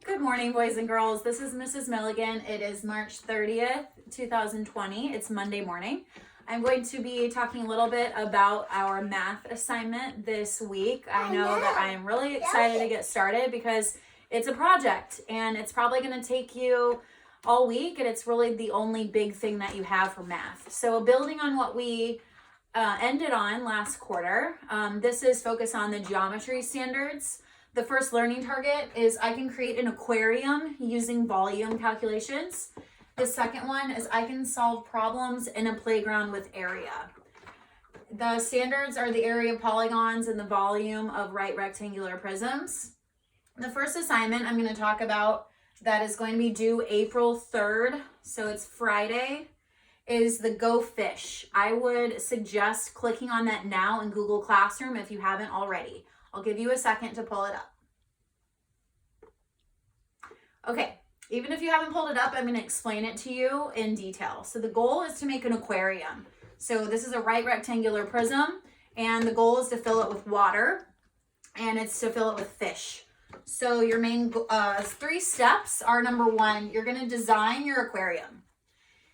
Good morning, boys and girls. This is Mrs. Milligan. It is March 30th, 2020. It's Monday morning. I'm going to be talking a little bit about our math assignment this week. I know that I am really excited to get started because it's a project and it's probably going to take you all week, and it's really the only big thing that you have for math. So building on what we ended on last quarter, this is focused on the geometry standards. The first learning target is I can create an aquarium using volume calculations. The second one is I can solve problems in a playground with area. The standards are the area of polygons and the volume of right rectangular prisms. The first assignment I'm going to talk about that is going to be due April 3rd, so it's Friday, is the Go Fish. I would suggest clicking on that now in Google Classroom if you haven't already. I'll give you a second to pull it up. Okay, even if you haven't pulled it up, I'm going to explain it to you in detail. So the goal is to make an aquarium. So this is a right rectangular prism, and the goal is to fill it with water, and it's to fill it with fish. So your main 3 steps are: number 1, you're going to design your aquarium.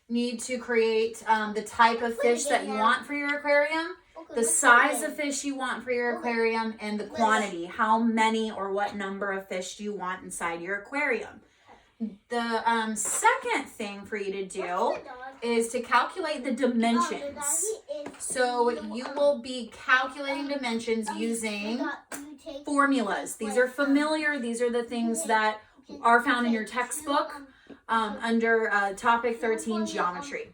You need to create the type of fish that you want for your aquarium, the size of fish you want for your aquarium, and the quantity. How many or what number of fish do you want inside your aquarium? The second thing for you to do is to calculate the dimensions. So you will be calculating dimensions using formulas. These are familiar. These are the things that are found in your textbook under topic 13, geometry.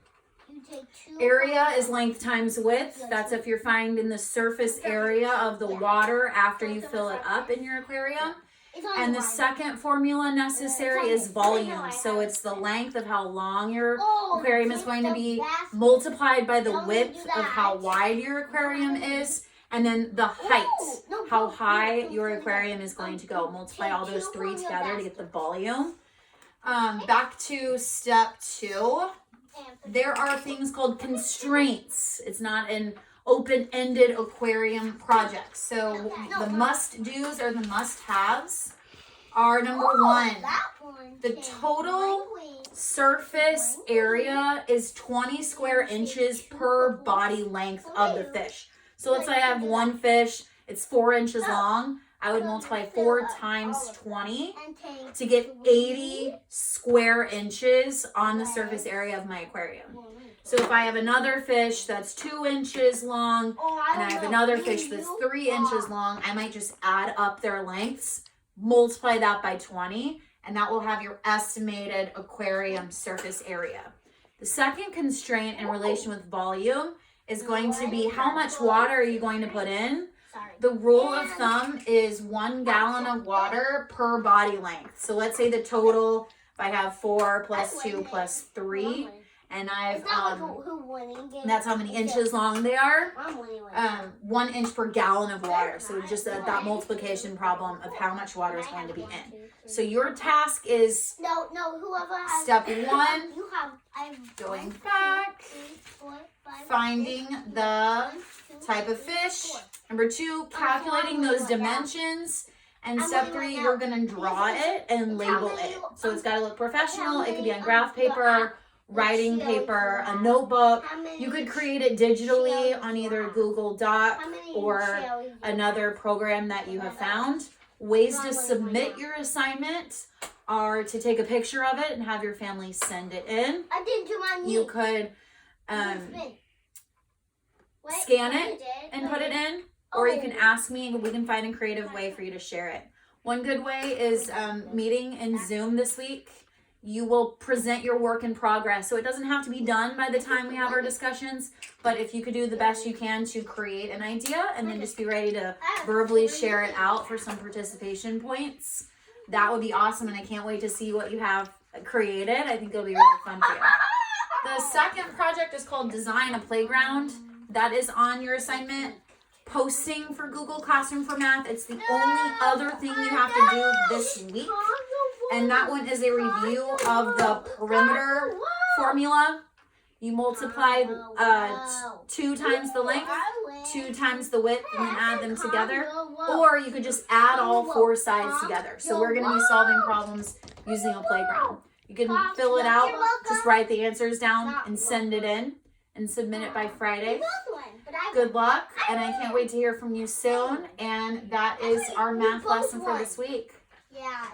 Area is length times width. That's if you're finding the surface area of the water after you fill it up in your aquarium. And the second formula necessary is volume. So it's the length of how long your aquarium is going to be multiplied by the width of how wide your aquarium is. And then the height, how high your aquarium is going to go. Multiply all those 3 together to get the volume. Back to step 2. There are things called constraints. It's not an open-ended aquarium project. So the must-dos or the must-haves are: number 1, the total surface area is 20 square inches per body length of the fish. So let's say I have one fish, it's 4 inches long. I would multiply 4 times 20 to get 80 square inches on the surface area of my aquarium. So if I have another fish that's 2 inches long and I have another fish that's 3 inches long, I might just add up their lengths, multiply that by 20, and that will have your estimated aquarium surface area. The second constraint in relation with volume is going to be how much water are you going to put in. The rule of thumb is 1 gallon of water per body length. So let's say the total, if I have 4 plus 2 plus 3, and I've, that's how many inches long they are, 1 inch per gallon of water. So just that multiplication problem of how much water is going to be in. So your task is step 1, going back, finding the type of fish. Number 2, calculating those dimensions. And step 3, you're going to draw it and label it. So it's got to look professional. It could be on graph paper, writing paper, a notebook. You could create it digitally on either Google Doc or another program that you have found. Ways to submit your assignment are to take a picture of it and have your family send it in. You could scan it and put it in, or you can ask me and we can find a creative way for you to share it. One good way is meeting in Zoom this week. You will present your work in progress. So it doesn't have to be done by the time we have our discussions, but if you could do the best you can to create an idea and then just be ready to verbally share it out for some participation points, that would be awesome, and I can't wait to see what you have created. I think it'll be really fun for you. The second project is called Design a Playground. That is on your assignment. Posting for Google Classroom for Math. It's the only other thing you have to do this week. And that one is a review of the perimeter formula. You multiply 2 times the length 2 times the width and then add them together. Or you could just add all 4 sides together. So we're going to be solving problems using a playground. You can fill it out, just write the answers down and send it in and submit it by Friday. Good luck, and I can't wait to hear from you soon. And that is our math lesson for this week. Yeah.